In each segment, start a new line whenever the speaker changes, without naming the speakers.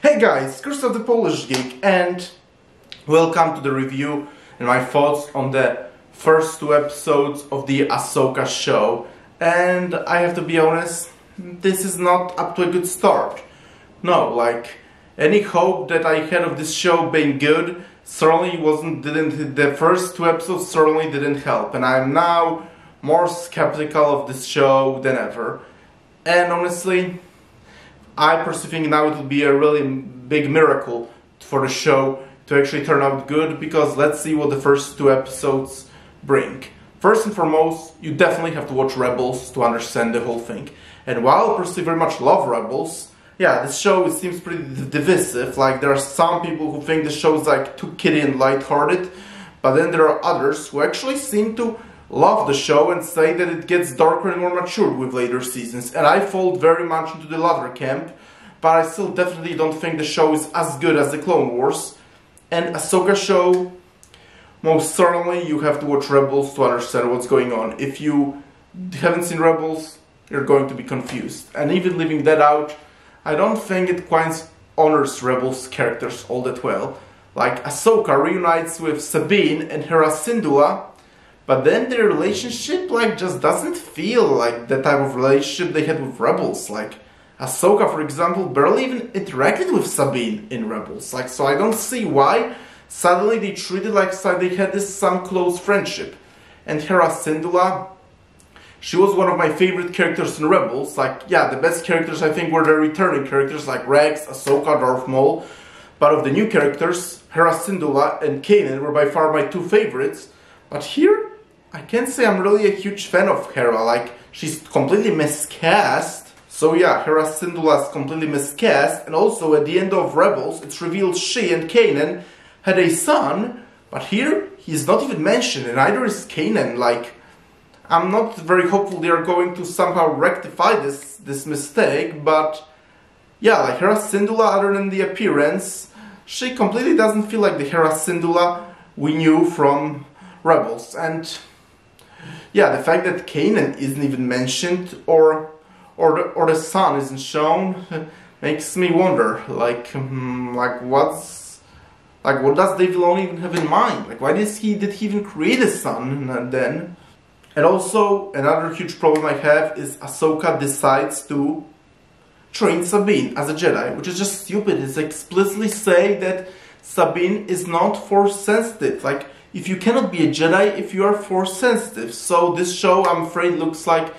Hey guys, Christoph the Polish Geek, and welcome to the review and my thoughts on the first two episodes of the Ahsoka show. And I have to be honest, this is not up to a good start. No, any hope that I had of this show being good the first two episodes certainly didn't help, and I'm now more skeptical of this show than ever. And honestly, I personally think now it will be a really big miracle for the show to actually turn out good, because let's see what the first two episodes bring. First and foremost, you definitely have to watch Rebels to understand the whole thing. And while I personally very much love Rebels, yeah, this show seems pretty divisive. There are some people who think the show is too kiddie and lighthearted, but then there are others who actually seem to love the show and say that it gets darker and more mature with later seasons, and I fall very much into the latter camp, but I still definitely don't think the show is as good as the Clone Wars. And Ahsoka show, most certainly you have to watch Rebels to understand what's going on. If you haven't seen Rebels, you're going to be confused. And even leaving that out, I don't think it quite honors Rebels characters all that well. Ahsoka reunites with Sabine and Hera Syndulla, but then their relationship just doesn't feel like the type of relationship they had with Rebels. Ahsoka, for example, barely even interacted with Sabine in Rebels. So I don't see why suddenly they treated like they had some close friendship. And Hera Syndulla, she was one of my favorite characters in Rebels. The best characters I think were the returning characters like Rex, Ahsoka, Darth Maul. But of the new characters, Hera Syndulla and Kanan were by far my two favorites. But here, I can't say I'm really a huge fan of Hera. She's completely miscast. So yeah, Hera Syndulla is completely miscast. And also at the end of Rebels, it's revealed she and Kanan had a son. But here, he's not even mentioned, and neither is Kanan. I'm not very hopeful they are going to somehow rectify this mistake. But yeah, Hera Syndulla, other than the appearance, she completely doesn't feel like the Hera Syndulla we knew from Rebels. And yeah, the fact that Kanan isn't even mentioned or the son isn't shown makes me wonder, what does Dave Filoni even have in mind? Why did he even create a son then? And also, another huge problem I have is Ahsoka decides to train Sabine as a Jedi, which is just stupid. It's explicitly say that Sabine is not force sensitive. If you cannot be a Jedi if you are force sensitive. So this show, I'm afraid, looks like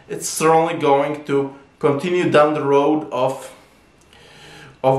it's certainly going to continue down the road of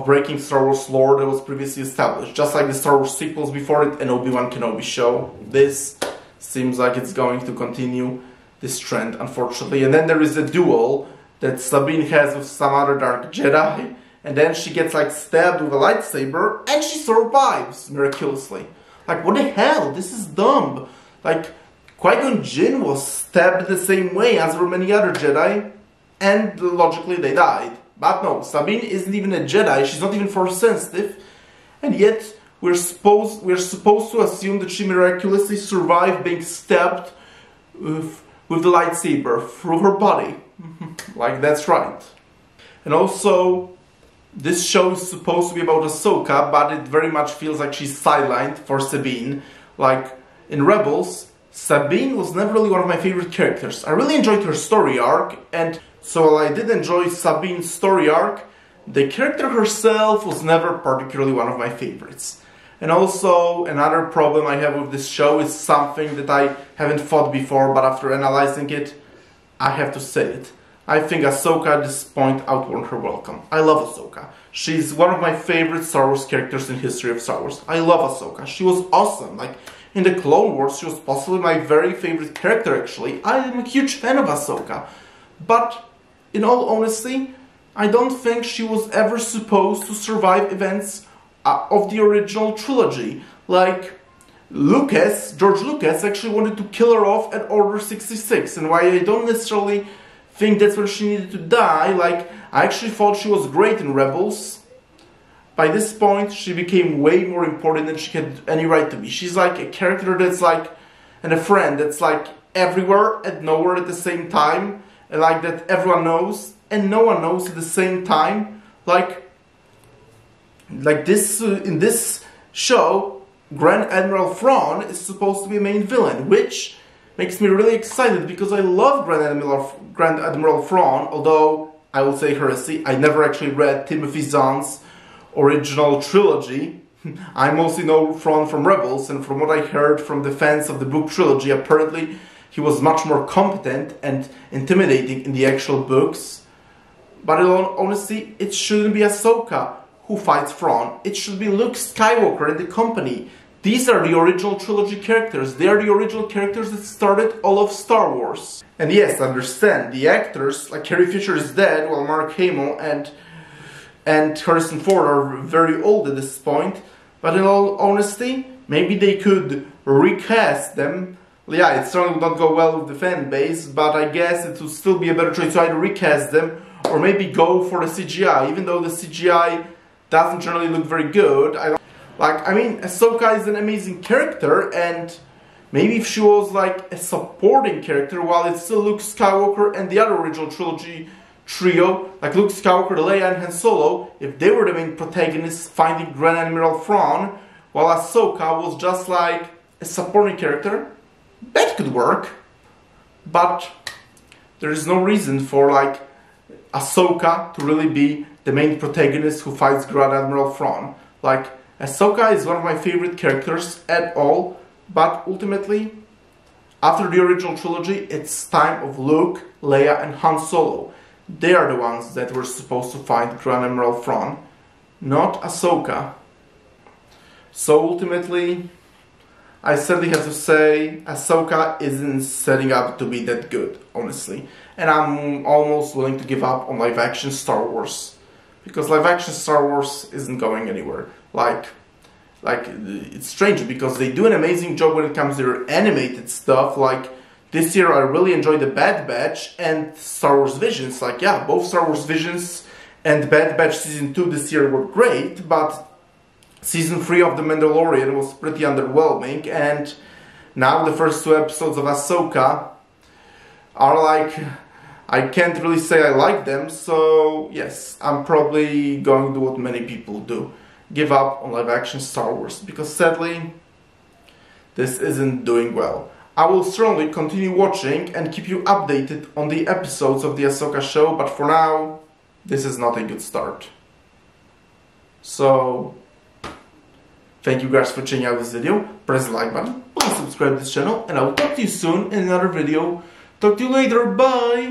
breaking Star Wars lore that was previously established. Just like the Star Wars sequels before it and Obi-Wan Kenobi show. This seems like it's going to continue this trend, unfortunately. And then there is a duel that Sabine has with some other Dark Jedi, and then she gets stabbed with a lightsaber and she survives miraculously. What the hell? This is dumb. Qui-Gon Jinn was stabbed the same way as were many other Jedi, and logically they died. But no, Sabine isn't even a Jedi, she's not even force sensitive, and yet we're supposed to assume that she miraculously survived being stabbed with the lightsaber through her body. That's right. And also, this show is supposed to be about Ahsoka, but it very much feels like she's sidelined for Sabine. In Rebels, Sabine was never really one of my favorite characters. I really enjoyed her story arc, and so while I did enjoy Sabine's story arc, the character herself was never particularly one of my favorites. And also, another problem I have with this show is something that I haven't thought before, but after analyzing it, I have to say it. I think Ahsoka at this point outwon her welcome. I love Ahsoka. She's one of my favorite Star Wars characters in history of Star Wars. I love Ahsoka. She was awesome. In the Clone Wars, she was possibly my very favorite character, actually. I am a huge fan of Ahsoka. But, in all honesty, I don't think she was ever supposed to survive events of the original trilogy. George Lucas actually wanted to kill her off at Order 66, and why I don't necessarily think that's where she needed to die. I actually thought she was great in Rebels. By this point, she became way more important than she had any right to be. She's a character that's and a friend that's everywhere and nowhere at the same time, and that everyone knows and no one knows at the same time. like this in this show, Grand Admiral Thrawn is supposed to be a main villain, which makes me really excited because I love Grand Admiral Thrawn, although I will say heresy. I never actually read Timothy Zahn's original trilogy. I mostly know Thrawn from Rebels, and from what I heard from the fans of the book trilogy, apparently he was much more competent and intimidating in the actual books. But in all honesty, it shouldn't be Ahsoka who fights Thrawn. It should be Luke Skywalker and the company. These are the original trilogy characters. They are the original characters that started all of Star Wars. And yes, understand, the actors, like Carrie Fisher is dead, while Mark Hamill and Harrison Ford are very old at this point. But in all honesty, maybe they could recast them. Yeah, it certainly would not go well with the fan base, but I guess it would still be a better choice to either recast them or maybe go for the CGI, even though the CGI doesn't generally look very good. I mean, Ahsoka is an amazing character, and maybe if she was like a supporting character, while it's still Luke Skywalker and the other original trilogy trio, like Luke Skywalker, Leia, and Han Solo, if they were the main protagonists finding Grand Admiral Thrawn, while Ahsoka was just like a supporting character, that could work. But there is no reason for like Ahsoka to really be the main protagonist who fights Grand Admiral Thrawn. Like, Ahsoka is one of my favorite characters at all, but ultimately, after the original trilogy, it's time of Luke, Leia, and Han Solo. They are the ones that were supposed to fight Grand Admiral Thrawn, not Ahsoka. So ultimately, I sadly have to say, Ahsoka isn't setting up to be that good, honestly. And I'm almost willing to give up on live-action Star Wars. Because live-action Star Wars isn't going anywhere. Like, it's strange because they do an amazing job when it comes to their animated stuff. Like, this year I really enjoyed The Bad Batch and Star Wars Visions. Like, yeah, both Star Wars Visions and Bad Batch Season 2 this year were great, but Season 3 of The Mandalorian was pretty underwhelming, and now the first 2 episodes of Ahsoka are like, I can't really say I like them, so yes, I'm probably going to do what many people do. Give up on live-action Star Wars, because sadly, this isn't doing well. I will certainly continue watching and keep you updated on the episodes of the Ahsoka show, but for now, this is not a good start. So, thank you guys for checking out this video. Press the like button, please subscribe to this channel, and I will talk to you soon in another video. Talk to you later, bye!